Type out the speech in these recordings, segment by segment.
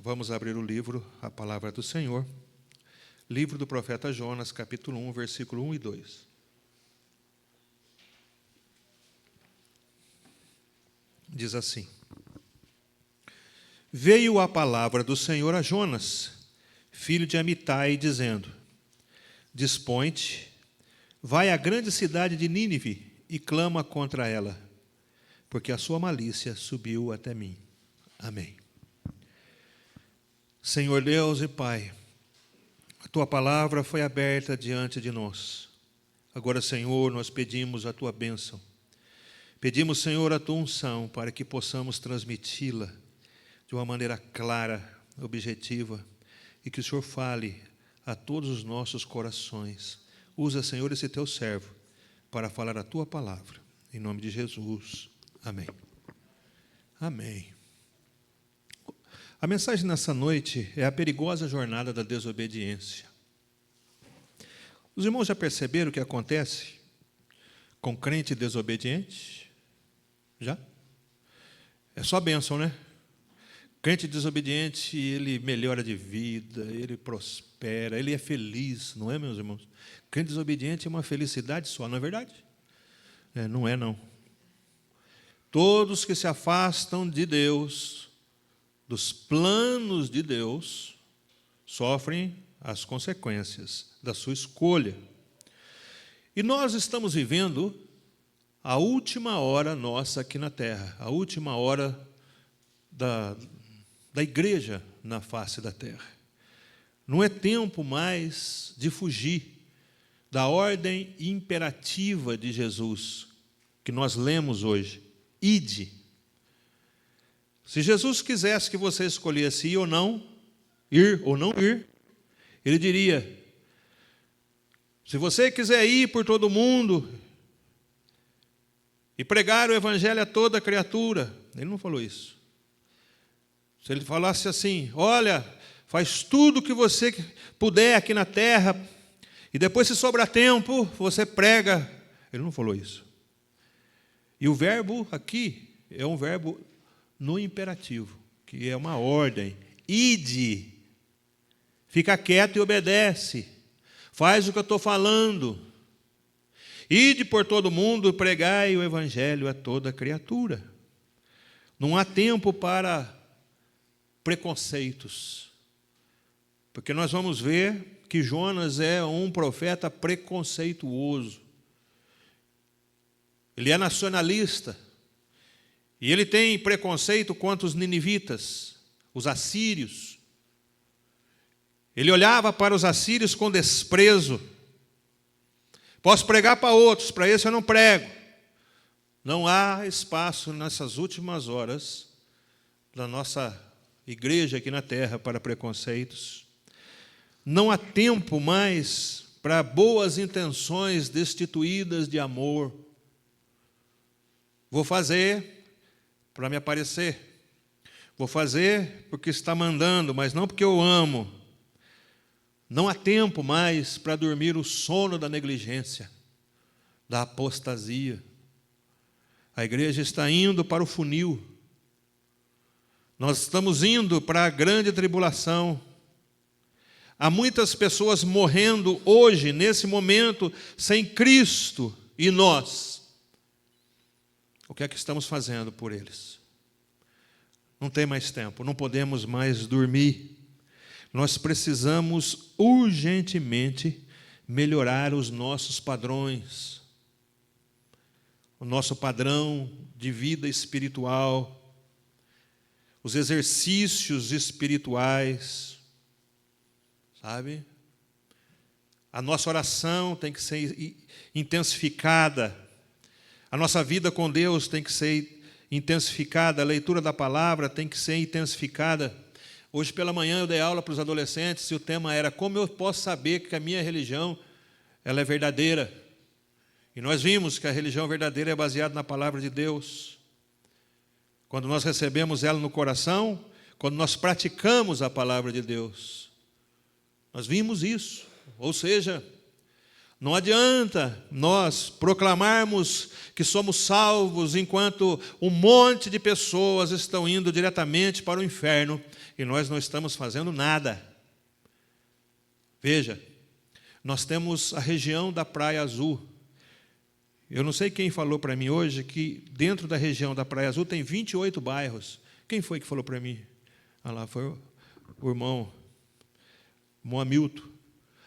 Vamos abrir o livro, a palavra do Senhor. Livro do profeta Jonas, capítulo 1, versículo 1 e 2. Diz assim: Veio a palavra do Senhor a Jonas, filho de Amitai, dizendo: Dispõe-te, vai à grande cidade de Nínive e clama contra ela, porque a sua malícia subiu até mim. Amém. Senhor Deus e Pai, a Tua palavra foi aberta diante de nós. Agora, Senhor, nós pedimos a Tua bênção. Pedimos, Senhor, a Tua unção para que possamos transmiti-la de uma maneira clara, objetiva, e que o Senhor fale a todos os nossos corações. Usa, Senhor, esse Teu servo para falar a Tua palavra. Em nome de Jesus. Amém. Amém. A mensagem nessa noite é a perigosa jornada da desobediência. Os irmãos já perceberam o que acontece com crente desobediente? Já? É só bênção, né? Crente desobediente, ele melhora de vida, ele prospera, ele é feliz, não é, meus irmãos? Crente desobediente é uma felicidade só, não é verdade? Não é, não. Todos que se afastam de Deus, dos planos de Deus, sofrem as consequências da sua escolha. E nós estamos vivendo a última hora nossa aqui na terra, a última hora da igreja na face da terra. Não é tempo mais de fugir da ordem imperativa de Jesus, que nós lemos hoje. Ide. Se Jesus quisesse que você escolhesse ir ou não ir, ele diria: se você quiser ir por todo mundo e pregar o evangelho a toda criatura, ele não falou isso. Se ele falasse assim: olha, faz tudo o que você puder aqui na terra, e depois, se sobrar tempo, você prega. Ele não falou isso. E o verbo aqui é um verbo no imperativo, que é uma ordem. Ide, fica quieto e obedece, faz o que eu estou falando. Ide por todo mundo, pregai o evangelho a toda criatura. Não há tempo para preconceitos, porque nós vamos ver que Jonas é um profeta preconceituoso. Ele é nacionalista. E ele tem preconceito contra os ninivitas, os assírios. Ele olhava para os assírios com desprezo. Posso pregar para outros, para esse eu não prego. Não há espaço nessas últimas horas da nossa igreja aqui na terra para preconceitos. Não há tempo mais para boas intenções destituídas de amor. Vou fazer para me aparecer. Vou fazer porque está mandando, mas não porque eu amo. Não há tempo mais para dormir o sono da negligência, da apostasia. A igreja está indo para o funil. Nós estamos indo para a grande tribulação. Há muitas pessoas morrendo hoje, nesse momento, sem Cristo. E nós? O que é que estamos fazendo por eles? Não tem mais tempo, não podemos mais dormir. Nós precisamos urgentemente melhorar os nossos padrões, o nosso padrão de vida espiritual, os exercícios espirituais, sabe? A nossa oração tem que ser intensificada. A nossa vida com Deus tem que ser intensificada, a leitura da palavra tem que ser intensificada. Hoje pela manhã eu dei aula para os adolescentes e o tema era: como eu posso saber que a minha religião ela é verdadeira? E nós vimos que a religião verdadeira é baseada na palavra de Deus. Quando nós recebemos ela no coração, quando nós praticamos a palavra de Deus. Nós vimos isso. Ou seja, Não adianta nós proclamarmos que somos salvos enquanto um monte de pessoas estão indo diretamente para o inferno e nós não estamos fazendo nada. Veja, nós temos a região da Praia Azul. Eu não sei quem falou para mim hoje que dentro da região da Praia Azul tem 28 bairros. Quem foi que falou para mim? Ah lá, foi o irmão Hamilton.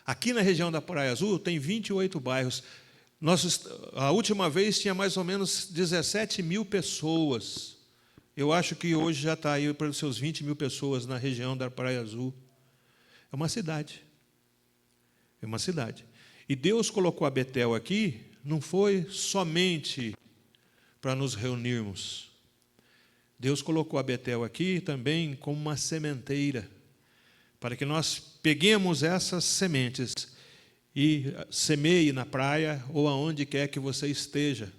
Aqui na região da Praia Azul tem 28 bairros. A última vez tinha mais ou menos 17 mil pessoas. Eu acho que hoje já está aí para os seus 20 mil pessoas na região da Praia Azul. É uma cidade. É uma cidade. E Deus colocou a Betel aqui, não foi somente para nos reunirmos. Deus colocou a Betel aqui também como uma sementeira, para que nós peguemos essas sementes e semeie na praia ou aonde quer que você esteja.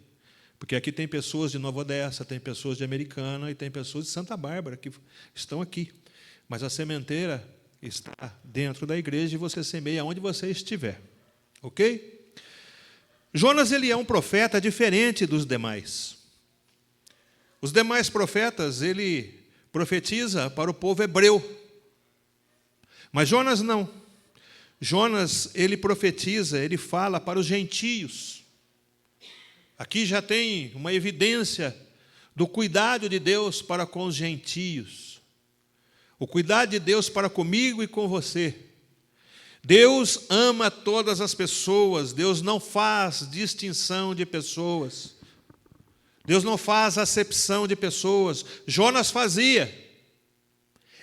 Porque aqui tem pessoas de Nova Odessa, tem pessoas de Americana e tem pessoas de Santa Bárbara que estão aqui. Mas a sementeira está dentro da igreja e você semeia onde você estiver. Ok? Jonas, ele é um profeta diferente dos demais. Os demais profetas, ele profetiza para o povo hebreu. Mas Jonas não. Jonas, ele profetiza, ele fala para os gentios. Aqui já tem uma evidência do cuidado de Deus para com os gentios. O cuidado de Deus para comigo e com você. Deus ama todas as pessoas, Deus não faz distinção de pessoas. Deus não faz acepção de pessoas. Jonas fazia.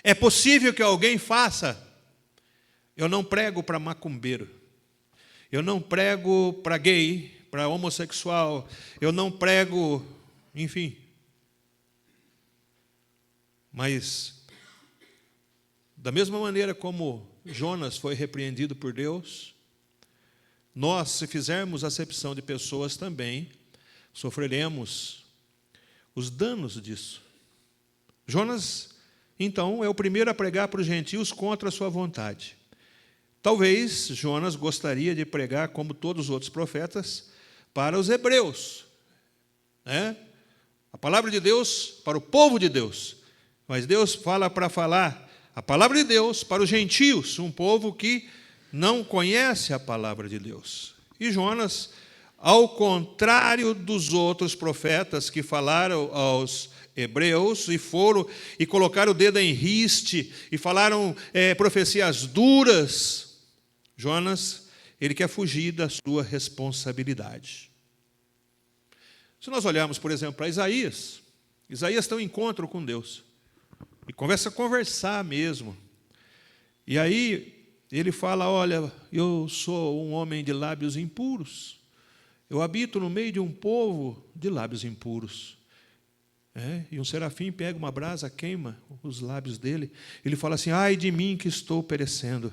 É possível que alguém faça. Eu não prego para macumbeiro. Eu não prego para gay, para homossexual. Eu não prego, enfim. Mas, da mesma maneira como Jonas foi repreendido por Deus, nós, se fizermos acepção de pessoas também, sofreremos os danos disso. Jonas, então, é o primeiro a pregar para os gentios contra a sua vontade. Talvez Jonas gostaria de pregar, como todos os outros profetas, para os hebreus, né? A palavra de Deus para o povo de Deus. Mas Deus fala para falar a palavra de Deus para os gentios, um povo que não conhece a palavra de Deus. E Jonas, ao contrário dos outros profetas que falaram aos hebreus e foram e colocaram o dedo em riste e falaram profecias duras, Jonas, ele quer fugir da sua responsabilidade. Se nós olharmos, por exemplo, para Isaías, Isaías tem um encontro com Deus. E começa a conversar mesmo. E aí ele fala, olha, eu sou um homem de lábios impuros. Eu habito no meio de um povo de lábios impuros. E um serafim pega uma brasa, queima os lábios dele. Ele fala assim, ai de mim que estou perecendo.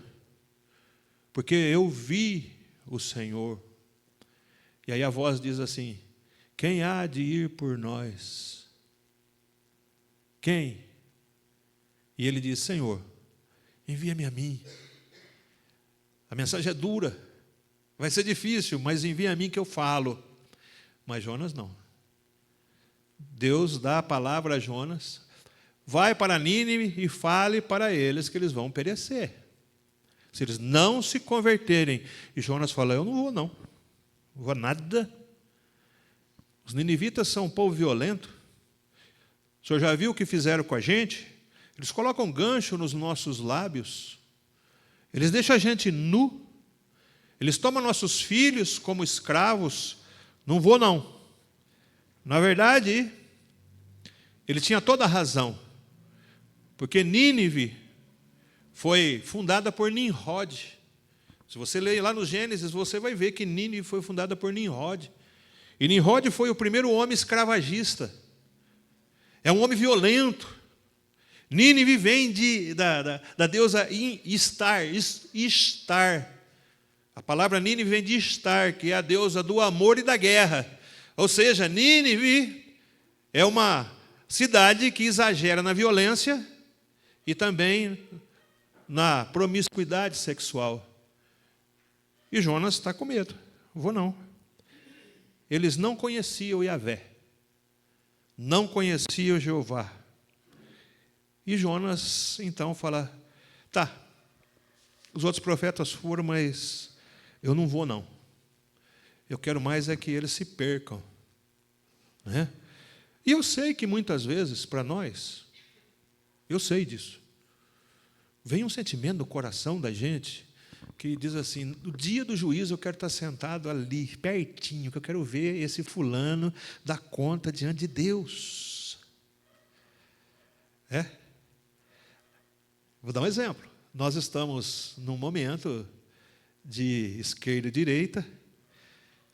Porque eu vi o Senhor. E aí a voz diz assim, quem há de ir por nós? Quem? E ele diz, Senhor, envia-me a mim. A mensagem é dura, vai ser difícil, mas envia a mim que eu falo. Mas Jonas não. Deus dá a palavra a Jonas, vai para Nínive e fale para eles que eles vão perecer. Se eles não se converterem. E Jonas fala, eu não vou não vou nada. Os ninivitas são um povo violento. O senhor já viu o que fizeram com a gente? Eles colocam gancho nos nossos lábios. Eles deixam a gente nu. Eles tomam nossos filhos como escravos. Não vou, não. Na verdade, ele tinha toda a razão. Porque Nínive foi fundada por Nimrod. Se você ler lá no Gênesis, você vai ver que Nínive foi fundada por Nimrod. E Nimrod foi o primeiro homem escravagista. É um homem violento. Nínive vem da deusa Istar. A palavra Nínive vem de Istar, que é a deusa do amor e da guerra. Ou seja, Nínive é uma cidade que exagera na violência e também na promiscuidade sexual. E Jonas está com medo. vou não. Eles não conheciam Yahvé, não conheciam Jeová. E Jonas, então, fala, tá, os outros profetas foram, mas eu não vou não. Eu quero mais é que eles se percam. Né? E eu sei que muitas vezes, para nós, eu sei disso, vem um sentimento no coração da gente que diz assim, no dia do juízo eu quero estar sentado ali, pertinho, que eu quero ver esse fulano dar conta diante de Deus. Vou dar um exemplo. Nós estamos num momento de esquerda e direita,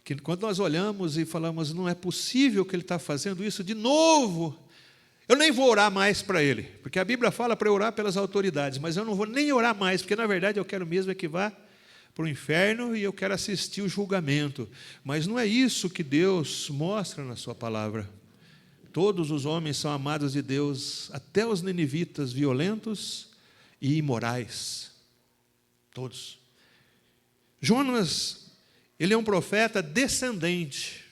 que quando nós olhamos e falamos, não é possível que ele está fazendo isso de novo, eu nem vou orar mais para ele, porque a Bíblia fala para eu orar pelas autoridades, mas eu não vou nem orar mais, porque na verdade eu quero mesmo é que vá para o inferno e eu quero assistir o julgamento. Mas não é isso que Deus mostra na sua palavra. Todos os homens são amados de Deus, até os ninivitas violentos e imorais. Todos. Jonas, ele é um profeta descendente.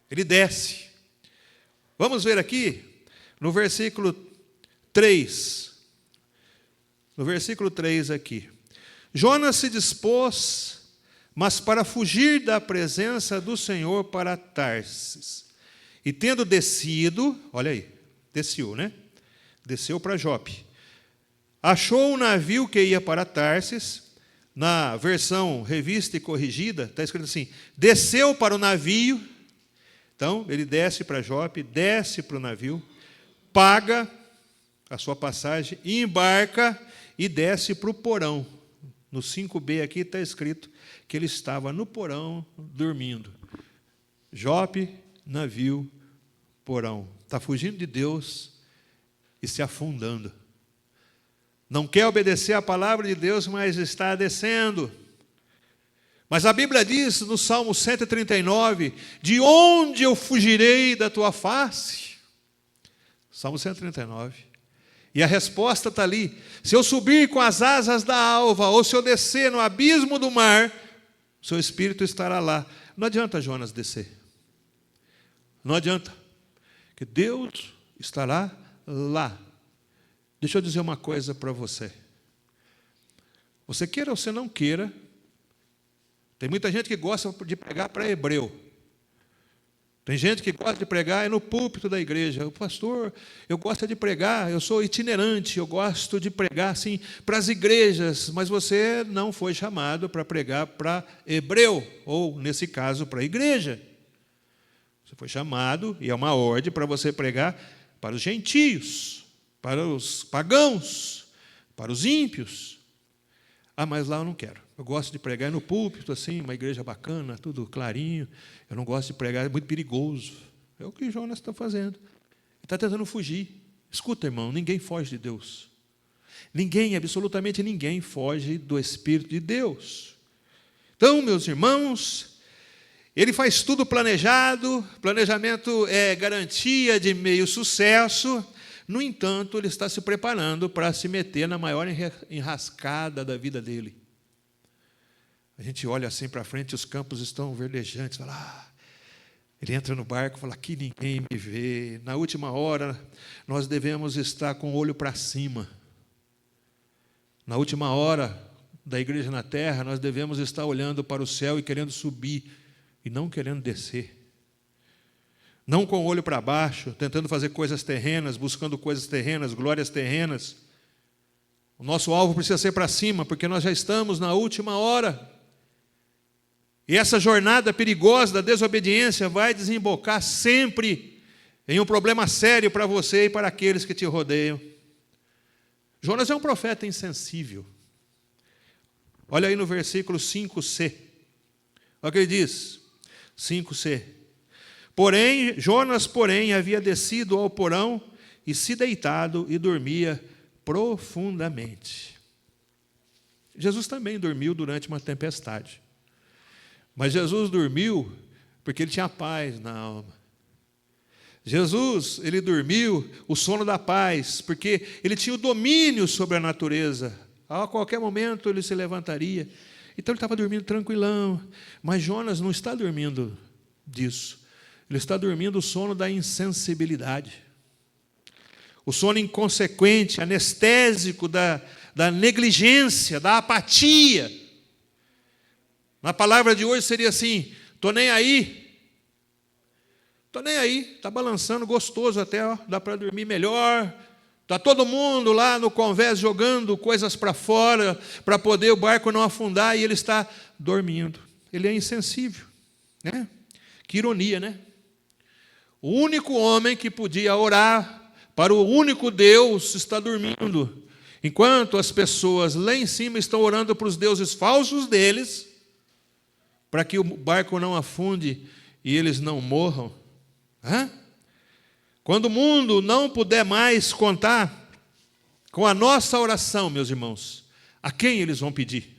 Ele desce. Vamos ver aqui, no versículo 3. No versículo 3 aqui. Jonas se dispôs, mas para fugir da presença do Senhor para Tarsis. E tendo descido, olha aí, desceu, né? Desceu para Jope. Achou um navio que ia para Tarsis. Na versão revista e corrigida, está escrito assim, desceu para o navio. Então, ele desce para Jope, desce para o navio, paga a sua passagem, embarca e desce para o porão. No 5b aqui está escrito que ele estava no porão dormindo. Jope, navio, porão. Está fugindo de Deus e se afundando. Não quer obedecer a palavra de Deus, mas está descendo. Mas a Bíblia diz no Salmo 139, de onde eu fugirei da tua face? Salmo 139. E a resposta está ali. Se eu subir com as asas da alva, ou se eu descer no abismo do mar, o seu espírito estará lá. Não adianta Jonas descer. Não adianta. Que Deus estará lá. Deixa eu dizer uma coisa para você. Você queira ou você não queira, tem muita gente que gosta de pregar para hebreu. Tem gente que gosta de pregar no púlpito da igreja. O pastor, eu gosto de pregar, eu sou itinerante, eu gosto de pregar assim para as igrejas, mas você não foi chamado para pregar para hebreu, ou nesse caso para a igreja. Você foi chamado, e é uma ordem para você pregar para os gentios, para os pagãos, para os ímpios. Ah, mas lá eu não quero. Eu gosto de pregar no púlpito, assim, uma igreja bacana, tudo clarinho. Eu não gosto de pregar, é muito perigoso. É o que Jonas está fazendo. Ele está tentando fugir. Escuta, irmão, ninguém foge de Deus. Ninguém, absolutamente ninguém, foge do Espírito de Deus. Então, meus irmãos, ele faz tudo planejado, planejamento é garantia de meio sucesso. No entanto, ele está se preparando para se meter na maior enrascada da vida dele. A gente olha assim para frente, os campos estão verdejantes. Fala, ele entra no barco e fala, aqui ninguém me vê. Na última hora, nós devemos estar com o olho para cima. Na última hora da igreja na terra, nós devemos estar olhando para o céu e querendo subir, e não querendo descer. Não com o olho para baixo, tentando fazer coisas terrenas, buscando coisas terrenas, glórias terrenas. O nosso alvo precisa ser para cima, porque nós já estamos na última hora. E essa jornada perigosa da desobediência vai desembocar sempre em um problema sério para você e para aqueles que te rodeiam. Jonas é um profeta insensível. Olha aí no versículo 5c. Olha o que ele diz. 5c. Jonas, havia descido ao porão e se deitado e dormia profundamente. Jesus também dormiu durante uma tempestade. Mas Jesus dormiu porque ele tinha paz na alma. Jesus, ele dormiu o sono da paz, porque ele tinha o domínio sobre a natureza. A qualquer momento ele se levantaria Então ele estava dormindo tranquilão. Mas Jonas não está dormindo disso. Ele está dormindo o sono da insensibilidade. O sono inconsequente, anestésico da negligência, da apatia. Na palavra de hoje seria assim: estou nem aí. Estou nem aí, está balançando, gostoso até, ó, dá para dormir melhor. Está todo mundo lá no convés jogando coisas para fora, para poder o barco não afundar, e ele está dormindo. Ele é insensível, né? Que ironia, né? O único homem que podia orar para o único Deus está dormindo, enquanto as pessoas lá em cima estão orando para os deuses falsos deles, para que o barco não afunde e eles não morram. Quando o mundo não puder mais contar com a nossa oração, meus irmãos, a quem eles vão pedir?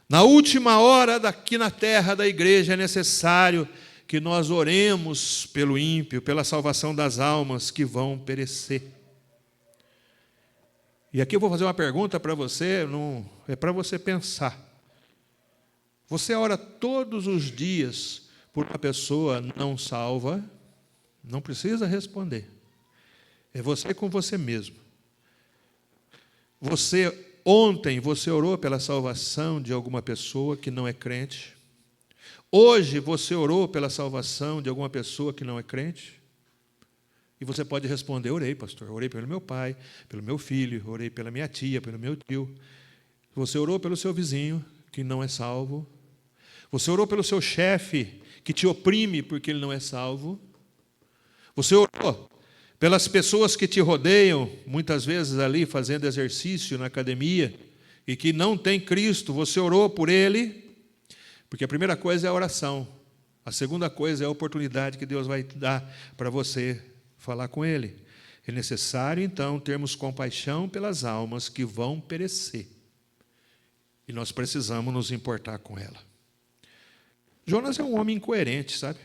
Na última hora daqui na terra da igreja é necessário que nós oremos pelo ímpio, pela salvação das almas que vão perecer. E aqui eu vou fazer uma pergunta para você, é para você pensar. Você ora todos os dias por uma pessoa não salva? Não precisa responder. É você com você mesmo. Ontem você orou pela salvação de alguma pessoa que não é crente? Hoje você orou pela salvação de alguma pessoa que não é crente? E você pode responder: orei, pastor, orei pelo meu pai, pelo meu filho, orei pela minha tia, pelo meu tio. Você orou pelo seu vizinho que não é salvo? Você orou pelo seu chefe que te oprime porque ele não é salvo? Você orou pelas pessoas que te rodeiam, muitas vezes ali fazendo exercício na academia, e que não tem Cristo? Você orou por ele? Porque a primeira coisa é a oração. A segunda coisa é a oportunidade que Deus vai dar para você falar com Ele. É necessário, então, termos compaixão pelas almas que vão perecer. E nós precisamos nos importar com ela. Jonas é um homem incoerente, sabe?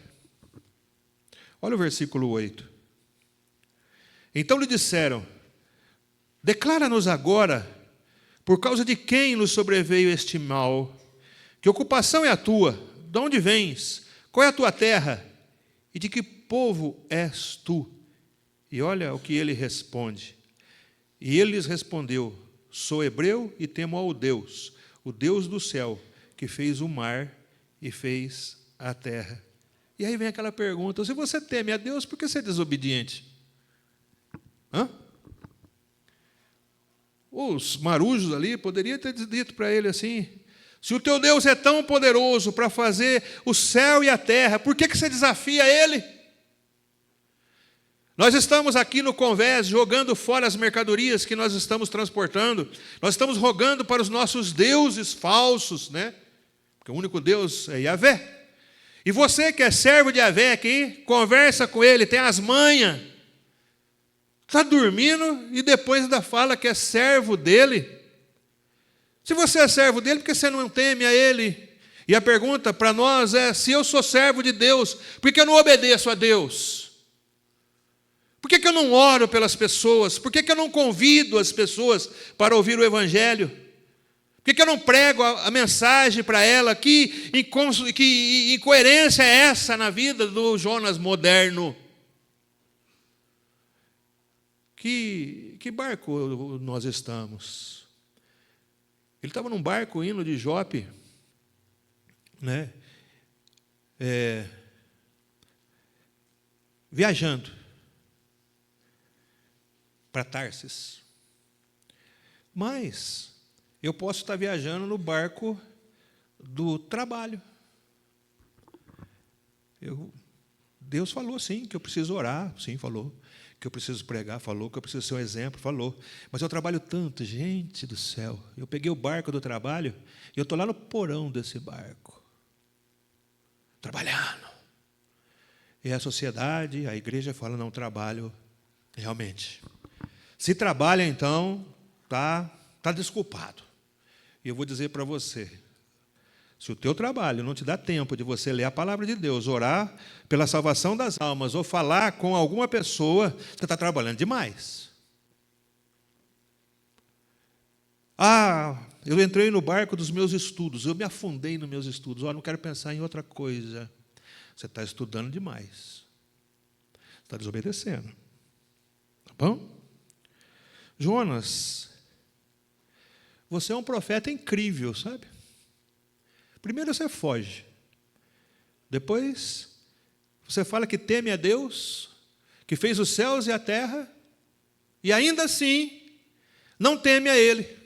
Olha o versículo 8. Então lhe disseram: declara-nos agora, por causa de quem nos sobreveio este mal? Que ocupação é a tua? De onde vens? Qual é a tua terra? E de que povo és tu? E olha o que ele responde. E ele lhes respondeu: sou hebreu e temo ao Deus, o Deus do céu, que fez o mar e fez a terra. E aí vem aquela pergunta: se você teme a Deus, por que você é desobediente? Os marujos ali poderiam ter dito para ele assim: se o teu Deus é tão poderoso para fazer o céu e a terra, por que você desafia Ele? Nós estamos aqui no convés jogando fora as mercadorias que nós estamos transportando. Nós estamos rogando para os nossos deuses falsos, né? Porque o único Deus é Yahvé. E você que é servo de Yahvé aqui, conversa com ele, tem as manhas. Está dormindo e depois ainda fala que é servo dele. Se você é servo dele, por que você não teme a ele? E a pergunta para nós é: se eu sou servo de Deus, por que eu não obedeço a Deus? Por que eu não oro pelas pessoas? Por que eu não convido as pessoas para ouvir o Evangelho? Por que eu não prego a mensagem para ela? Que incoerência é essa na vida do Jonas moderno? Que barco nós estamos? Ele estava num barco indo de Jope, né? Viajando para Tarsis. Mas eu posso estar viajando no barco do trabalho. Deus falou sim que eu preciso orar, sim, falou. Que eu preciso pregar, falou. Que eu preciso ser um exemplo, falou. Mas eu trabalho tanto, gente do céu. Eu peguei o barco do trabalho e eu estou lá no porão desse barco, trabalhando. E a sociedade, a igreja fala: não, trabalho realmente. Se trabalha, então, tá desculpado. E eu vou dizer para você: se o teu trabalho não te dá tempo de você ler a palavra de Deus, orar pela salvação das almas, ou falar com alguma pessoa, você está trabalhando demais. Eu entrei no barco dos meus estudos, eu me afundei nos meus estudos. Não quero pensar em outra coisa. Você está estudando demais. Está desobedecendo. Tá bom? Jonas, você é um profeta incrível, sabe? Primeiro você foge. Depois, você fala que teme a Deus, que fez os céus e a terra, e ainda assim, não teme a Ele.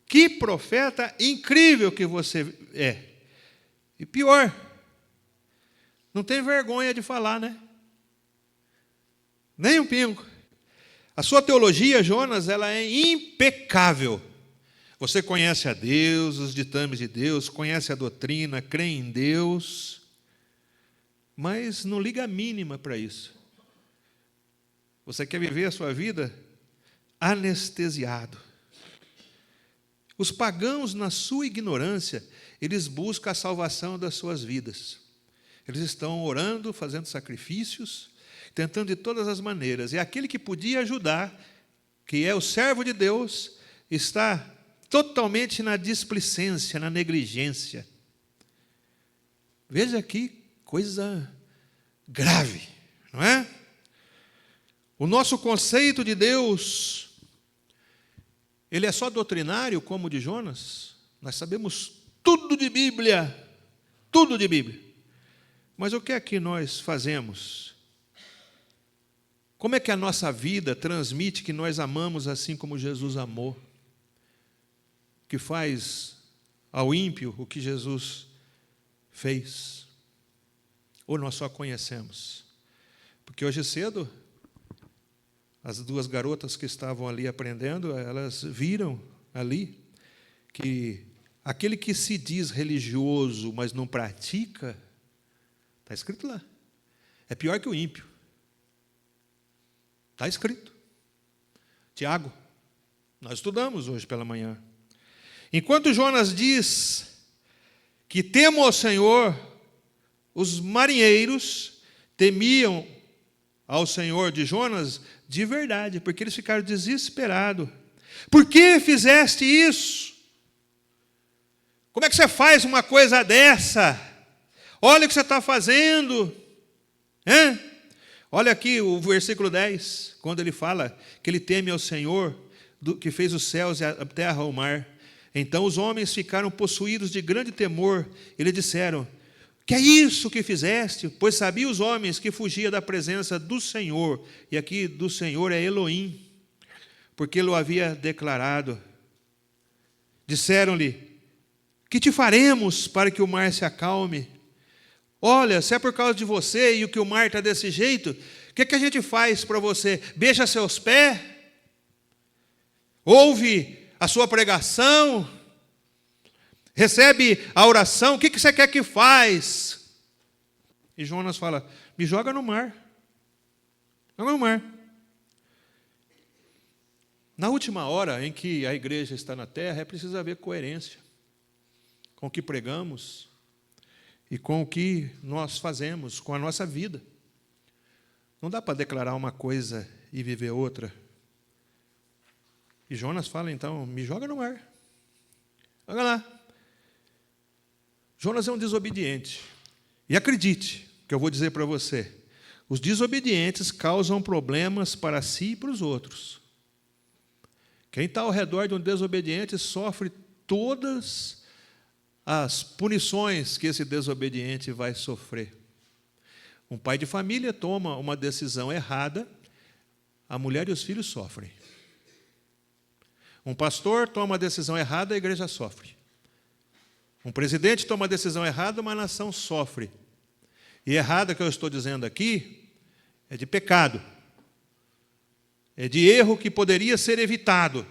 Que profeta incrível que você é. E pior, não tem vergonha de falar, né? Nem um pingo. A sua teologia, Jonas, ela é impecável. Você conhece a Deus, os ditames de Deus, conhece a doutrina, crê em Deus, mas não liga a mínima para isso. Você quer viver a sua vida anestesiado. Os pagãos, na sua ignorância, eles buscam a salvação das suas vidas. Eles estão orando, fazendo sacrifícios, tentando de todas as maneiras. E aquele que podia ajudar, que é o servo de Deus, está totalmente na displicência, na negligência. Veja que coisa grave, não é? O nosso conceito de Deus, ele é só doutrinário, como o de Jonas? Nós sabemos tudo de Bíblia, tudo de Bíblia. Mas o que é que nós fazemos? Como é que a nossa vida transmite que nós amamos assim como Jesus amou? Que faz ao ímpio o que Jesus fez? Ou nós só conhecemos? Porque hoje cedo, as duas garotas que estavam ali aprendendo, elas viram ali que aquele que se diz religioso, mas não pratica, está escrito lá, é pior que o ímpio. Está escrito. Tiago, nós estudamos hoje pela manhã. Enquanto Jonas diz que temo ao Senhor, os marinheiros temiam ao Senhor de Jonas de verdade, porque eles ficaram desesperados. Por que fizeste isso? Como é que você faz uma coisa dessa? Olha o que você está fazendo. Olha aqui o versículo 10, quando ele fala que ele teme ao Senhor, que fez os céus e a terra e o mar. Então os homens ficaram possuídos de grande temor, e lhe disseram: que é isso que fizeste? Pois sabia os homens que fugia da presença do Senhor, e aqui do Senhor é Elohim, porque ele o havia declarado. Disseram-lhe: que te faremos para que o mar se acalme? Olha, se é por causa de você e o que o mar está desse jeito, o que a gente faz para você? Beija seus pés? Ouve a sua pregação? Recebe a oração? O que você quer que faz? E Jonas fala: me joga no mar. Joga no mar. Na última hora em que a igreja está na terra, é preciso haver coerência com o que pregamos e com o que nós fazemos, com a nossa vida. Não dá para declarar uma coisa e viver outra. E Jonas fala, então, me joga no mar. Joga lá. Jonas é um desobediente. E acredite, que eu vou dizer para você, os desobedientes causam problemas para si e para os outros. Quem está ao redor de um desobediente sofre todas as punições que esse desobediente vai sofrer. Um pai de família toma uma decisão errada, a mulher e os filhos sofrem. Um pastor toma uma decisão errada, a igreja sofre. Um presidente toma uma decisão errada, uma nação sofre. E errada que eu estou dizendo aqui é de pecado. É de erro que poderia ser evitado.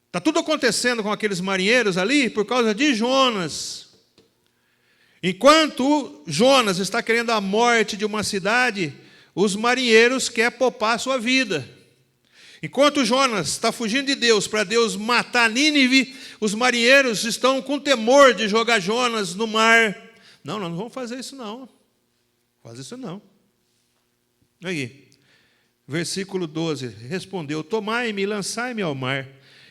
Está tudo acontecendo com aqueles marinheiros ali por causa de Jonas. Enquanto Jonas está querendo a morte de uma cidade, os marinheiros querem poupar a sua vida. Enquanto Jonas está fugindo de Deus para Deus matar Nínive, os marinheiros estão com temor de jogar Jonas no mar. Não, nós não vamos fazer isso não. Faz isso não. Aí, Versículo 12, respondeu: tomai-me e lançai-me ao mar,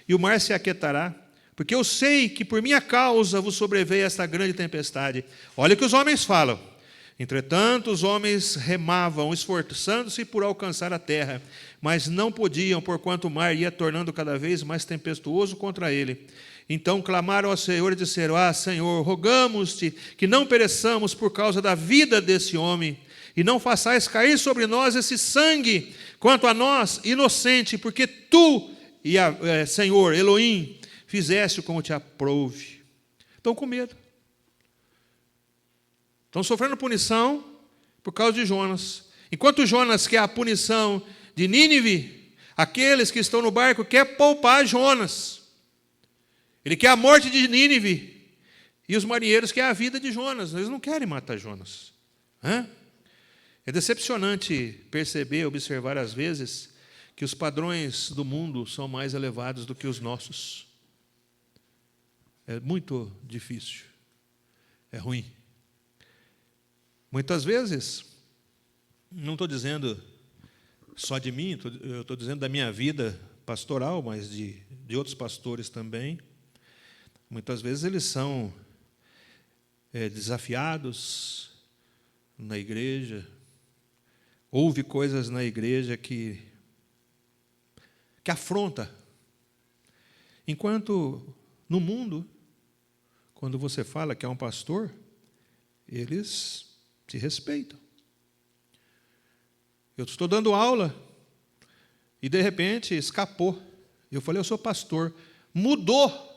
e o mar se aquietará, porque eu sei que por minha causa vos sobreveio esta grande tempestade. Olha o que os homens falam. Entretanto, os homens remavam, esforçando-se por alcançar a terra, mas não podiam, porquanto o mar ia tornando cada vez mais tempestuoso contra ele. Então clamaram ao Senhor e disseram: ah, Senhor, rogamos-te que não pereçamos por causa da vida desse homem, e não façais cair sobre nós esse sangue, quanto a nós, inocente, porque tu, Senhor, Elohim, fizeste como te aprouve. Estão com medo. Estão sofrendo punição por causa de Jonas. Enquanto Jonas quer a punição de Nínive, aqueles que estão no barco querem poupar Jonas. Ele quer a morte de Nínive. E os marinheiros querem a vida de Jonas. Eles não querem matar Jonas. É decepcionante perceber, observar às vezes, que os padrões do mundo são mais elevados do que os nossos. É muito difícil. É ruim. Muitas vezes, não estou dizendo só de mim, eu estou dizendo da minha vida pastoral, mas de outros pastores também. Muitas vezes eles são desafiados na igreja. Houve coisas na igreja que afronta. Enquanto no mundo, quando você fala que é um pastor, eles te respeitam. Eu estou dando aula e de repente escapou. Eu falei: eu sou pastor. Mudou.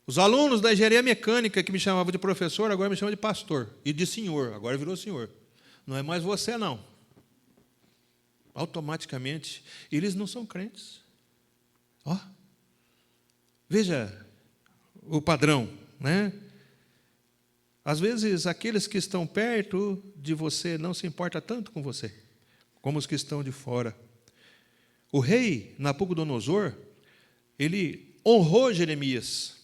Os alunos da engenharia mecânica que me chamavam de professor, agora me chamam de pastor. E de senhor, agora virou senhor. Não é mais você, não. Automaticamente, eles não são crentes. Veja o padrão, né? Às vezes, aqueles que estão perto de você não se importam tanto com você, como os que estão de fora. O rei Nabucodonosor, ele honrou Jeremias.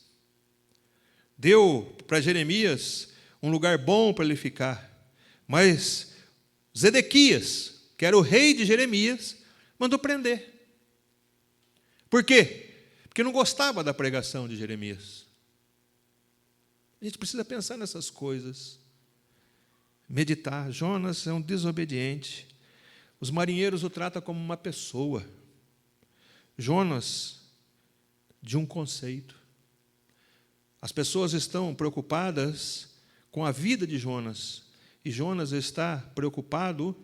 Deu para Jeremias um lugar bom para ele ficar. Mas Zedequias, que era o rei de Jeremias, mandou prender. Por quê? Porque não gostava da pregação de Jeremias. A gente precisa pensar nessas coisas. Meditar. Jonas é um desobediente. Os marinheiros o tratam como uma pessoa. Jonas, de um conceito. As pessoas estão preocupadas com a vida de Jonas. E Jonas está preocupado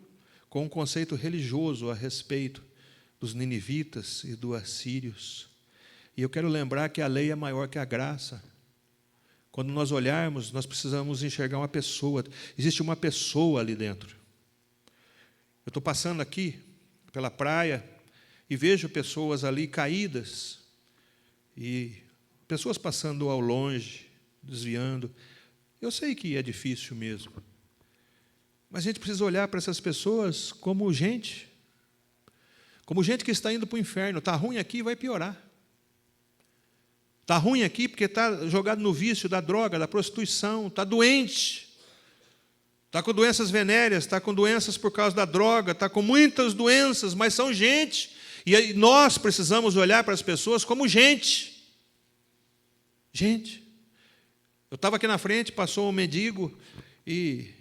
com um conceito religioso a respeito dos ninivitas e dos assírios. E eu quero lembrar que a lei é maior que a graça. Quando nós olharmos, nós precisamos enxergar uma pessoa. Existe uma pessoa ali dentro. Eu estou passando aqui pela praia e vejo pessoas ali caídas. E pessoas passando ao longe, desviando. Eu sei que é difícil mesmo. Mas a gente precisa olhar para essas pessoas como gente que está indo para o inferno. Está ruim aqui, vai piorar. Está ruim aqui porque está jogado no vício da droga, da prostituição, está doente. Está com doenças venéreas, está com doenças por causa da droga, está com muitas doenças, mas são gente. E aí nós precisamos olhar para as pessoas como gente. Gente. Eu estava aqui na frente, passou um mendigo e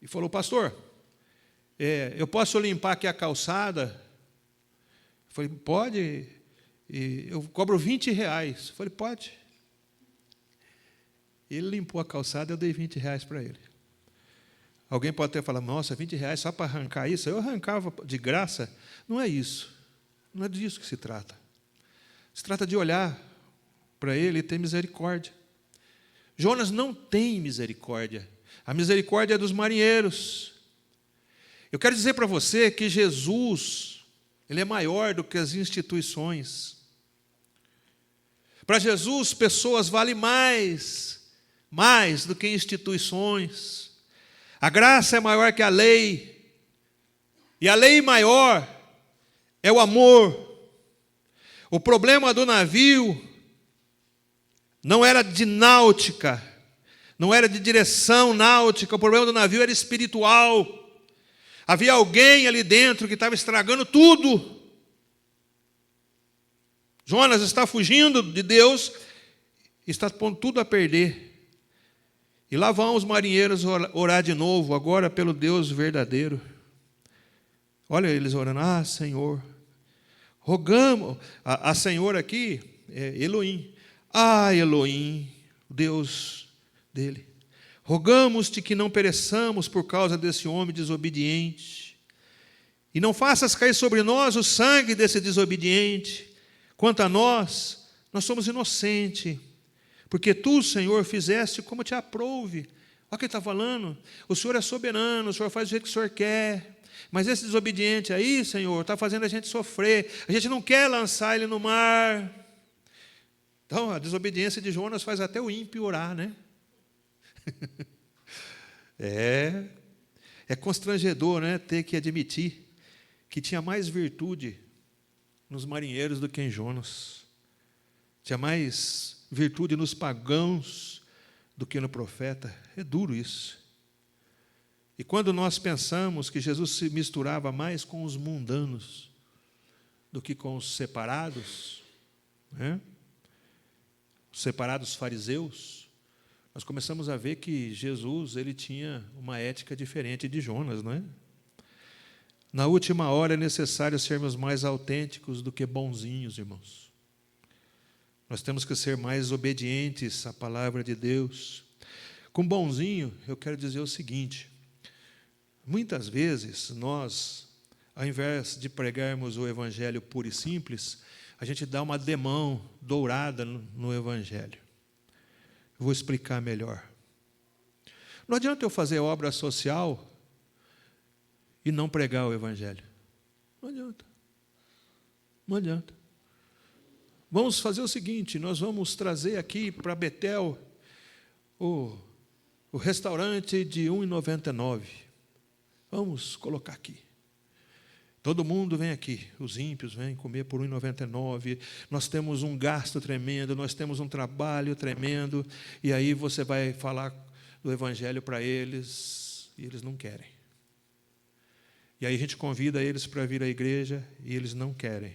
falou: pastor, eu posso limpar aqui a calçada? Eu falei: pode. E eu cobro R$20. Eu falei: pode. Ele limpou a calçada, eu dei R$20 para ele. Alguém pode até falar: nossa, R$20 só para arrancar isso? Eu arrancava de graça. Não é isso. Não é disso que se trata. Se trata de olhar para ele e ter misericórdia. Jonas não tem misericórdia. A misericórdia é dos marinheiros. Eu quero dizer para você que Jesus, ele é maior do que as instituições. Para Jesus, pessoas valem mais do que instituições. A graça é maior que a lei. E a lei maior é o amor. O problema do navio não era de náutica, não era de direção náutica, o problema do navio era espiritual. Havia alguém ali dentro que estava estragando tudo. Jonas está fugindo de Deus, está pondo tudo a perder. E lá vão os marinheiros orar de novo, agora pelo Deus verdadeiro. Olha eles orando, Senhor, rogamos, a Senhor aqui é Elohim. Elohim, o Deus dele. Rogamos-te que não pereçamos por causa desse homem desobediente. E não faças cair sobre nós o sangue desse desobediente. Quanto a nós somos inocentes. Porque tu, Senhor, fizeste como te aprouve. Olha o que ele está falando. O Senhor é soberano, o Senhor faz do jeito que o Senhor quer. Mas esse desobediente aí, Senhor, está fazendo a gente sofrer. A gente não quer lançar ele no mar. Então, a desobediência de Jonas faz até o ímpio orar, né? É constrangedor, né? Ter que admitir que tinha mais virtude nos marinheiros do que em Jonas. Tinha mais virtude nos pagãos do que no profeta. É duro isso. E quando nós pensamos que Jesus se misturava mais com os mundanos do que com os separados, né? Os separados fariseus, nós começamos a ver que Jesus ele tinha uma ética diferente de Jonas, não é? Na última hora é necessário sermos mais autênticos do que bonzinhos, irmãos. Nós temos que ser mais obedientes à palavra de Deus. Com bonzinho, eu quero dizer o seguinte: muitas vezes nós, ao invés de pregarmos o evangelho puro e simples, a gente dá uma demão dourada no evangelho. Eu vou explicar melhor. Não adianta eu fazer obra social e não pregar o evangelho. Não adianta. Não adianta. Vamos fazer o seguinte, nós vamos trazer aqui para Betel o restaurante de R$ 1,99. Vamos colocar aqui. Todo mundo vem aqui, os ímpios vêm comer por R$ 1,99, nós temos um gasto tremendo, nós temos um trabalho tremendo, e aí você vai falar do evangelho para eles, e eles não querem. E aí a gente convida eles para vir à igreja, e eles não querem.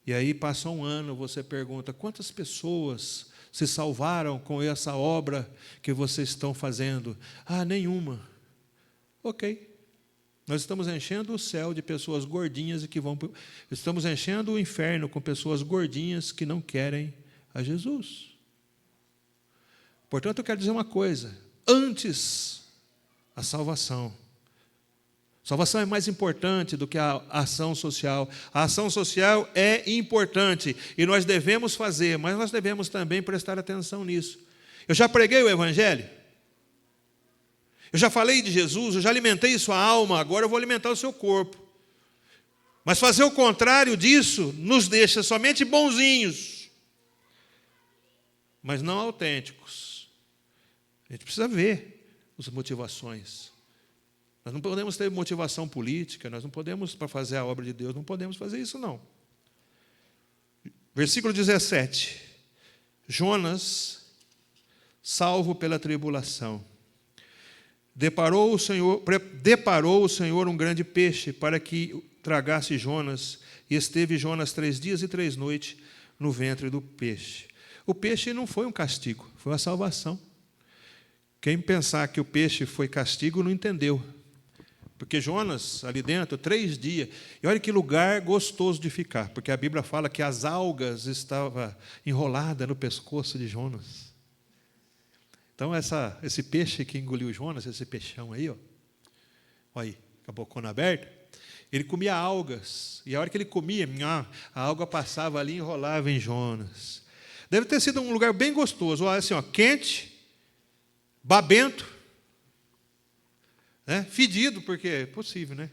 E aí passa um ano, você pergunta, quantas pessoas se salvaram com essa obra que vocês estão fazendo? Nenhuma. Ok. Nós estamos enchendo o céu de pessoas gordinhas e que vão... Estamos enchendo o inferno com pessoas gordinhas que não querem a Jesus. Portanto, eu quero dizer uma coisa. Antes, a salvação. Salvação é mais importante do que a ação social. A ação social é importante e nós devemos fazer, mas nós devemos também prestar atenção nisso. Eu já preguei o evangelho? Eu já falei de Jesus, eu já alimentei sua alma, agora eu vou alimentar o seu corpo. Mas fazer o contrário disso nos deixa somente bonzinhos, mas não autênticos. A gente precisa ver as motivações. Nós não podemos ter motivação política, nós não podemos, para fazer a obra de Deus, não podemos fazer isso não. Versículo 17. Jonas, salvo pela tribulação. Deparou o Senhor um grande peixe para que tragasse Jonas, e esteve Jonas 3 dias e 3 noites no ventre do peixe. O peixe não foi um castigo, foi uma salvação. Quem pensar que o peixe foi castigo não entendeu. Porque Jonas, ali dentro, 3 dias, e olha que lugar gostoso de ficar, porque a Bíblia fala que as algas estavam enroladas no pescoço de Jonas. Então, esse peixe que engoliu Jonas, esse peixão aí, ó, olha aí, com a bocona aberta, ele comia algas. E a hora que ele comia, a alga passava ali e enrolava em Jonas. Deve ter sido um lugar bem gostoso. Olha assim, ó, quente, babento, né? Fedido, porque é possível, né?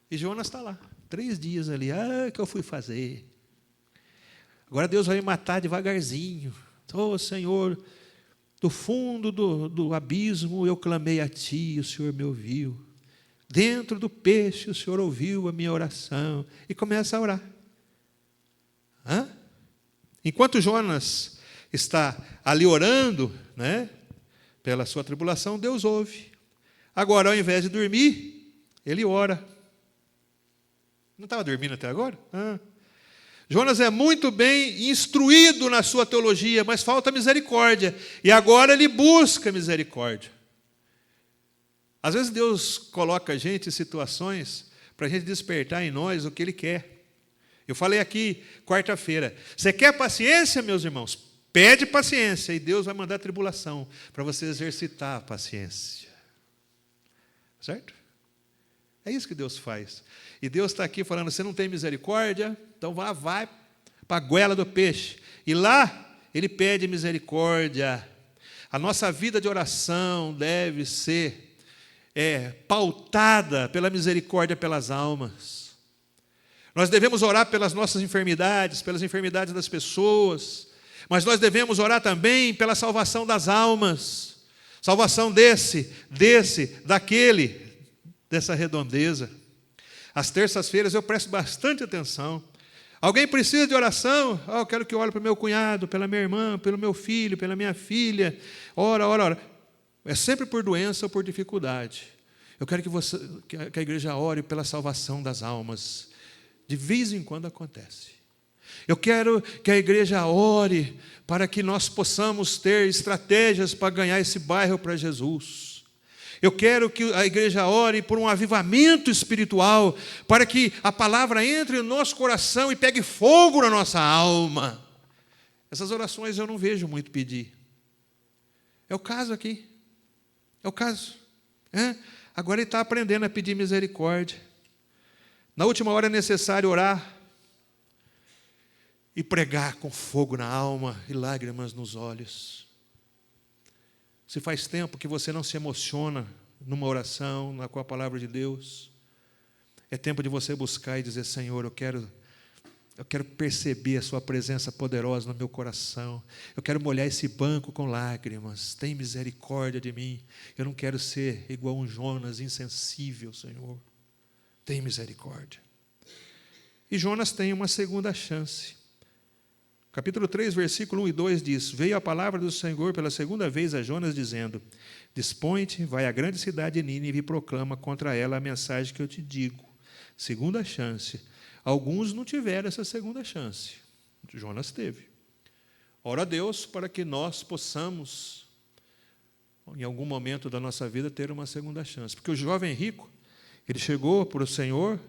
E Jonas está lá, 3 dias ali. Que eu fui fazer. Agora Deus vai me matar devagarzinho. Senhor... Do fundo do abismo eu clamei a ti, e o Senhor me ouviu. Dentro do peixe o Senhor ouviu a minha oração. E começa a orar. Enquanto Jonas está ali orando, né, pela sua tribulação, Deus ouve. Agora, ao invés de dormir, Ele ora. Não estava dormindo até agora? Jonas é muito bem instruído na sua teologia, mas falta misericórdia. E agora ele busca misericórdia. Às vezes Deus coloca a gente em situações para a gente despertar em nós o que Ele quer. Eu falei aqui, quarta-feira, você quer paciência, meus irmãos? Pede paciência e Deus vai mandar tribulação para você exercitar a paciência. Certo? É isso que Deus faz. E Deus está aqui falando, você não tem misericórdia? Então vai para a goela do peixe. E lá, Ele pede misericórdia. A nossa vida de oração deve ser pautada pela misericórdia pelas almas. Nós devemos orar pelas nossas enfermidades, pelas enfermidades das pessoas, mas nós devemos orar também pela salvação das almas, salvação daquele, dessa redondeza. Às terças-feiras eu presto bastante atenção. Alguém precisa de oração? Eu quero que ore para o meu cunhado, pela minha irmã, pelo meu filho, pela minha filha. Ora. É sempre por doença ou por dificuldade. Eu quero que a igreja ore pela salvação das almas. De vez em quando acontece. Eu quero que a igreja ore para que nós possamos ter estratégias para ganhar esse bairro para Jesus. Eu quero que a igreja ore por um avivamento espiritual, para que a palavra entre no nosso coração e pegue fogo na nossa alma. Essas orações eu não vejo muito pedir. É o caso aqui. É o caso. Agora ele está aprendendo a pedir misericórdia. Na última hora é necessário orar e pregar com fogo na alma e lágrimas nos olhos. Se faz tempo que você não se emociona numa oração, com a palavra de Deus, é tempo de você buscar e dizer, Senhor, eu quero perceber a sua presença poderosa no meu coração. Eu quero molhar esse banco com lágrimas. Tem misericórdia de mim. Eu não quero ser igual um Jonas, insensível, Senhor. Tem misericórdia. E Jonas tem uma segunda chance. Capítulo 3, versículo 1 e 2 diz, veio a palavra do Senhor pela segunda vez a Jonas, dizendo, dispõe-te, vai à grande cidade de Nínive e proclama contra ela a mensagem que eu te digo. Segunda chance. Alguns não tiveram essa segunda chance. Jonas teve. Ora a Deus para que nós possamos, em algum momento da nossa vida, ter uma segunda chance. Porque o jovem rico, ele chegou para o Senhor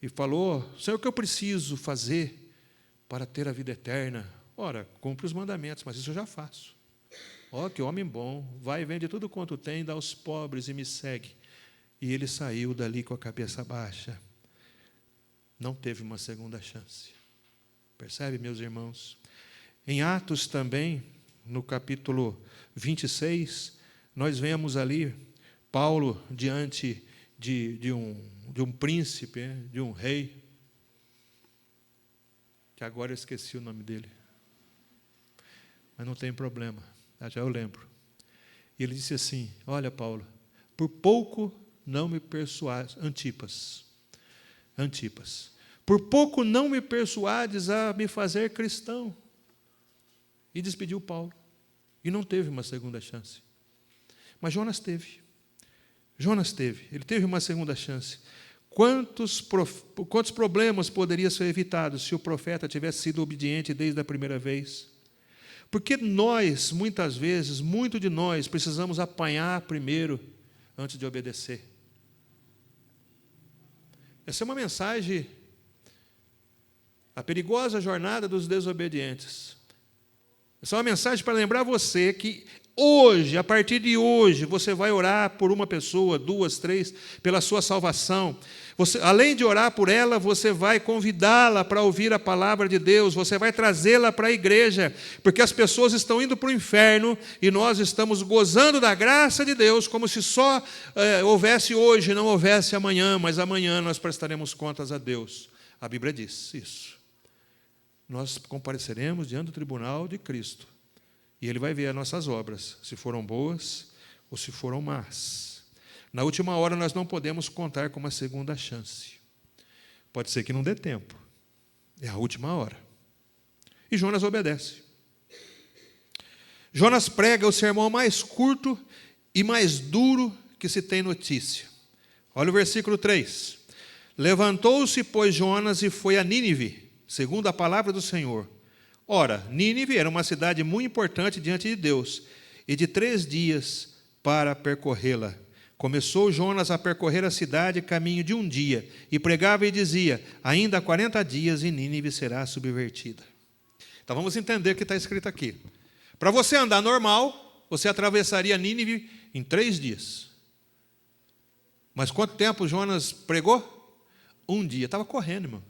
e falou, Senhor, o que eu preciso fazer para ter a vida eterna? Ora, cumpre os mandamentos, mas isso eu já faço. Que homem bom, vai e vende tudo quanto tem, dá aos pobres e me segue. E ele saiu dali com a cabeça baixa. Não teve uma segunda chance. Percebe, meus irmãos? Em Atos também, no capítulo 26, nós vemos ali Paulo diante de um príncipe, de um rei, que agora eu esqueci o nome dele. Mas não tem problema, já eu lembro. E ele disse assim, olha Paulo, por pouco não me persuades, Antipas, por pouco não me persuades a me fazer cristão. E despediu Paulo. E não teve uma segunda chance. Mas Jonas teve. Ele teve uma segunda chance. Quantos problemas poderiam ser evitados se o profeta tivesse sido obediente desde a primeira vez? Porque nós, muitas vezes, muito de nós, precisamos apanhar primeiro antes de obedecer. Essa é uma mensagem, a perigosa jornada dos desobedientes. Essa é uma mensagem para lembrar você que hoje, a partir de hoje, você vai orar por uma pessoa, 2, 3, pela sua salvação. Você, além de orar por ela, você vai convidá-la para ouvir a palavra de Deus, você vai trazê-la para a igreja, porque as pessoas estão indo para o inferno e nós estamos gozando da graça de Deus, como se só houvesse hoje, não houvesse amanhã, mas amanhã nós prestaremos contas a Deus. A Bíblia diz isso. Nós compareceremos diante do tribunal de Cristo e Ele vai ver as nossas obras, se foram boas ou se foram más. Na última hora, nós não podemos contar com uma segunda chance. Pode ser que não dê tempo. É a última hora. E Jonas obedece. Jonas prega o sermão mais curto e mais duro que se tem notícia. Olha o versículo 3. Levantou-se, pois, Jonas e foi a Nínive, segundo a palavra do Senhor. Ora, Nínive era uma cidade muito importante diante de Deus, e de 3 dias para percorrê-la. Começou Jonas a percorrer a cidade caminho de 1 dia, e pregava e dizia: ainda há 40 dias e Nínive será subvertida. Então vamos entender o que está escrito aqui. Para você andar normal, você atravessaria Nínive em 3 dias. Mas quanto tempo Jonas pregou? 1 dia. Estava correndo, irmão.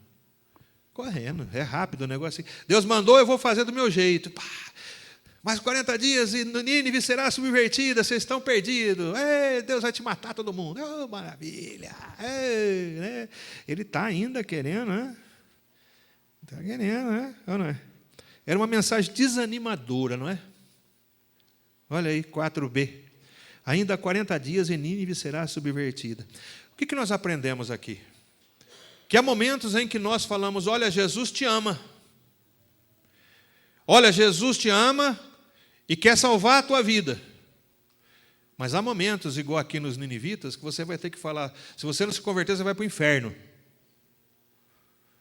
Correndo. É rápido o negócio assim. Deus mandou, eu vou fazer do meu jeito. Pá. Mais 40 dias e Nínive será subvertida, vocês estão perdidos. Ei, Deus vai te matar todo mundo. Oh, maravilha. Ei, né? Ele está ainda querendo, né? Está querendo, né? Ou não é? Era uma mensagem desanimadora, não é? Olha aí, 4b. Ainda há 40 dias e Nínive será subvertida. O que nós aprendemos aqui? Que há momentos em que nós falamos: olha, Jesus te ama. Olha, Jesus te ama e quer salvar a tua vida. Mas há momentos, igual aqui nos ninivitas, que você vai ter que falar: se você não se converter, você vai para o inferno.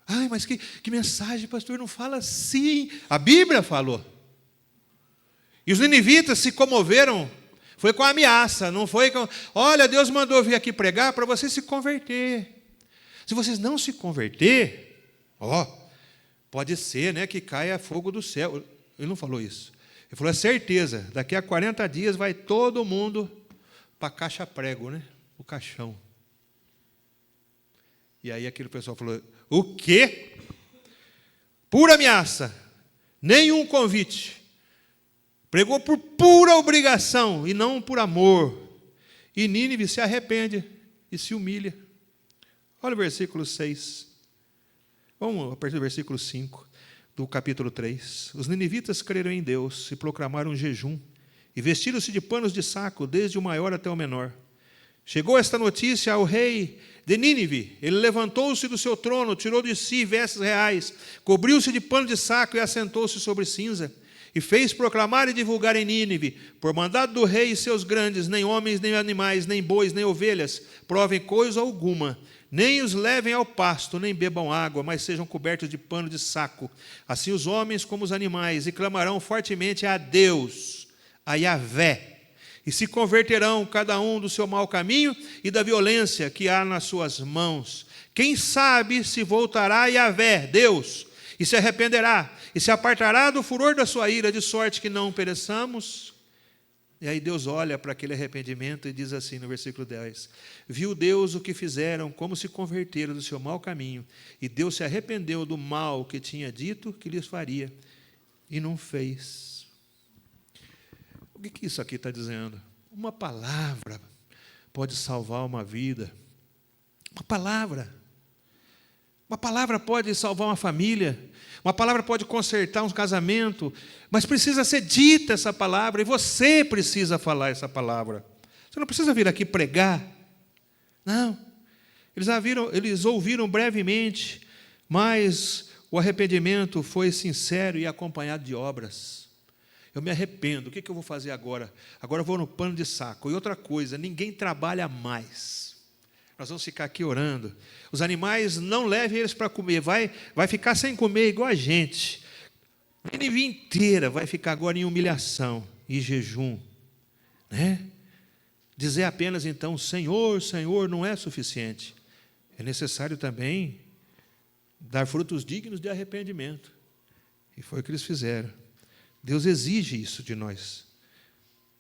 Ai, mas que mensagem, pastor, não fala assim. A Bíblia falou. E os ninivitas se comoveram, foi com a ameaça, não foi com: olha, Deus mandou vir aqui pregar para você se converter. Se vocês não se converter, pode ser, né, que caia fogo do céu. Ele não falou isso. Ele falou: é certeza, daqui a 40 dias vai todo mundo para a caixa prego, né? O caixão. E aí aquele pessoal falou: o quê? Pura ameaça, nenhum convite. Pregou por pura obrigação e não por amor. E Nínive se arrepende e se humilha. Olha o versículo 6. Vamos a partir do versículo 5 do capítulo 3. Os ninivitas creram em Deus e proclamaram um jejum, e vestiram-se de panos de saco, desde o maior até o menor. Chegou esta notícia ao rei de Nínive. Ele levantou-se do seu trono, tirou de si vestes reais, cobriu-se de pano de saco e assentou-se sobre cinza. E fez proclamar e divulgar em Nínive, por mandado do rei e seus grandes: nem homens, nem animais, nem bois, nem ovelhas, provem coisa alguma, nem os levem ao pasto, nem bebam água, mas sejam cobertos de pano de saco. Assim os homens como os animais, e clamarão fortemente a Deus, a Yahvé, e se converterão cada um do seu mau caminho e da violência que há nas suas mãos. Quem sabe se voltará a Yahvé, Deus, e se arrependerá, e se apartará do furor da sua ira, de sorte que não pereçamos. E aí Deus olha para aquele arrependimento e diz assim no versículo 10: viu Deus o que fizeram, como se converteram do seu mau caminho, e Deus se arrependeu do mal que tinha dito que lhes faria, e não fez. O que isso aqui está dizendo? Uma palavra pode salvar uma vida. Uma palavra. Uma palavra pode salvar uma família. Uma palavra pode consertar um casamento. Mas precisa ser dita essa palavra. E você precisa falar essa palavra. Você não precisa vir aqui pregar. Não. Eles ouviram brevemente. Mas o arrependimento foi sincero e acompanhado de obras. Eu me arrependo. O que eu vou fazer agora? Agora eu vou no pano de saco. E outra coisa, ninguém trabalha mais. Nós vamos ficar aqui orando. Os animais, não levem eles para comer. Vai ficar sem comer igual a gente. A Nínive inteira vai ficar agora em humilhação e jejum. Né? Dizer apenas então: Senhor, Senhor, não é suficiente. É necessário também dar frutos dignos de arrependimento. E foi o que eles fizeram. Deus exige isso de nós.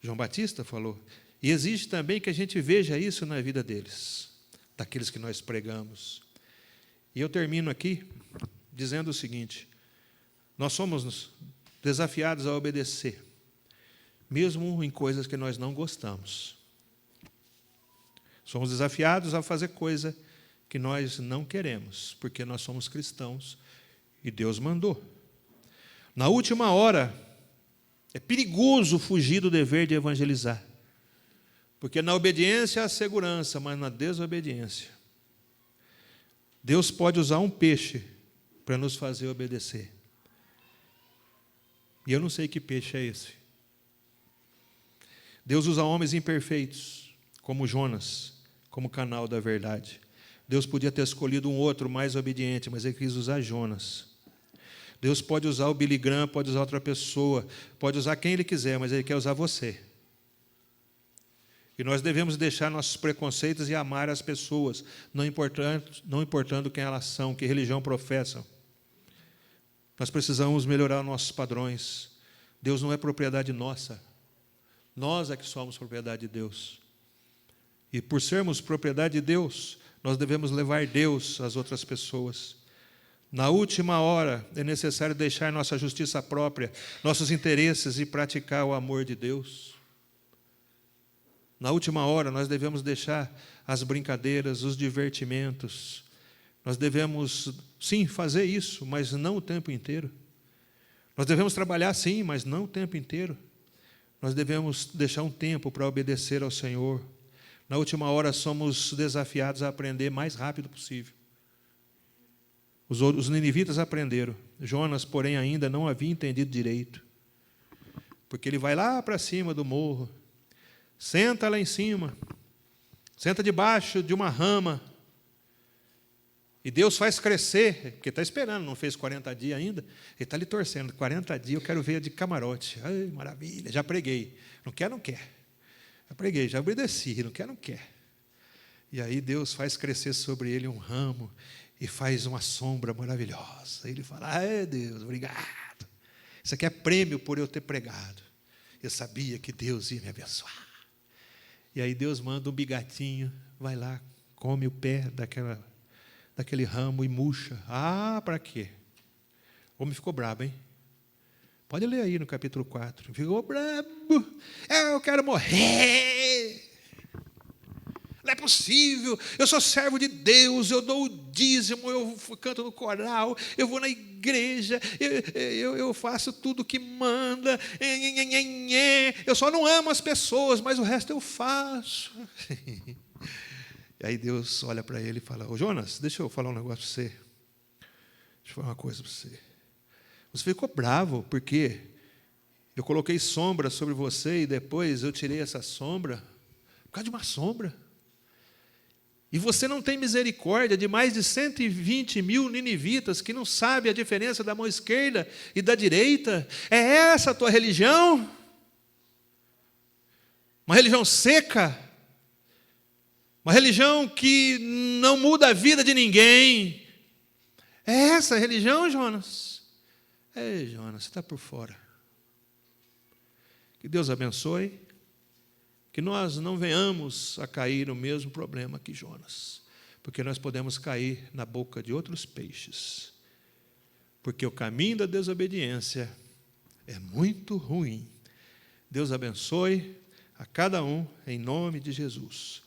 João Batista falou. E exige também que a gente veja isso na vida deles, daqueles que nós pregamos. E eu termino aqui dizendo o seguinte: nós somos desafiados a obedecer, mesmo em coisas que nós não gostamos. Somos desafiados a fazer coisa que nós não queremos, porque nós somos cristãos e Deus mandou. Na última hora, é perigoso fugir do dever de evangelizar. Porque na obediência há segurança, mas na desobediência, Deus pode usar um peixe para nos fazer obedecer. E eu não sei que peixe é esse. Deus usa homens imperfeitos, como Jonas, como canal da verdade. Deus podia ter escolhido um outro mais obediente, mas Ele quis usar Jonas. Deus pode usar o Billy Graham, pode usar outra pessoa, pode usar quem Ele quiser, mas Ele quer usar você. E nós devemos deixar nossos preconceitos e amar as pessoas, não importando quem elas são, que religião professam. Nós precisamos melhorar nossos padrões. Deus não é propriedade nossa. Nós é que somos propriedade de Deus. E por sermos propriedade de Deus, nós devemos levar Deus às outras pessoas. Na última hora, é necessário deixar nossa justiça própria, nossos interesses e praticar o amor de Deus. Na última hora, nós devemos deixar as brincadeiras, os divertimentos. Nós devemos, sim, fazer isso, mas não o tempo inteiro. Nós devemos trabalhar, sim, mas não o tempo inteiro. Nós devemos deixar um tempo para obedecer ao Senhor. Na última hora, somos desafiados a aprender o mais rápido possível. Os ninivitas aprenderam. Jonas, porém, ainda não havia entendido direito. Porque ele vai lá para cima do morro, senta lá em cima, senta debaixo de uma rama, e Deus faz crescer, porque está esperando, não fez 40 dias ainda, ele está ali torcendo, 40 dias eu quero ver de camarote. Ai, maravilha, já preguei. Não quer, não quer. Já preguei, já obedeci, não quer, não quer. E aí Deus faz crescer sobre ele um ramo e faz uma sombra maravilhosa. Aí ele fala, ai Deus, obrigado. Isso aqui é prêmio por eu ter pregado. Eu sabia que Deus ia me abençoar. E aí Deus manda um bigatinho, vai lá, come o pé daquele ramo e murcha. Ah, para quê? O homem ficou brabo, hein? Pode ler aí no capítulo 4. Ficou brabo. Eu quero morrer. Não é possível. Eu sou servo de Deus. Eu dou o dízimo. Eu canto no coral. Eu vou na igreja. Eu faço tudo o que manda. Eu só não amo as pessoas, mas o resto eu faço. E aí Deus olha para ele e fala, ô Jonas, deixa eu falar um negócio para você. Deixa eu falar uma coisa para você. Você ficou bravo porque eu coloquei sombra sobre você e depois eu tirei essa sombra por causa de uma sombra. E você não tem misericórdia de mais de 120 mil ninivitas que não sabem a diferença da mão esquerda e da direita. É essa a tua religião? Uma religião seca? Uma religião que não muda a vida de ninguém? É essa a religião, Jonas? Ei, Jonas, você está por fora. Que Deus abençoe. Que nós não venhamos a cair no mesmo problema que Jonas. Porque nós podemos cair na boca de outros peixes. Porque o caminho da desobediência é muito ruim. Deus abençoe a cada um, em nome de Jesus.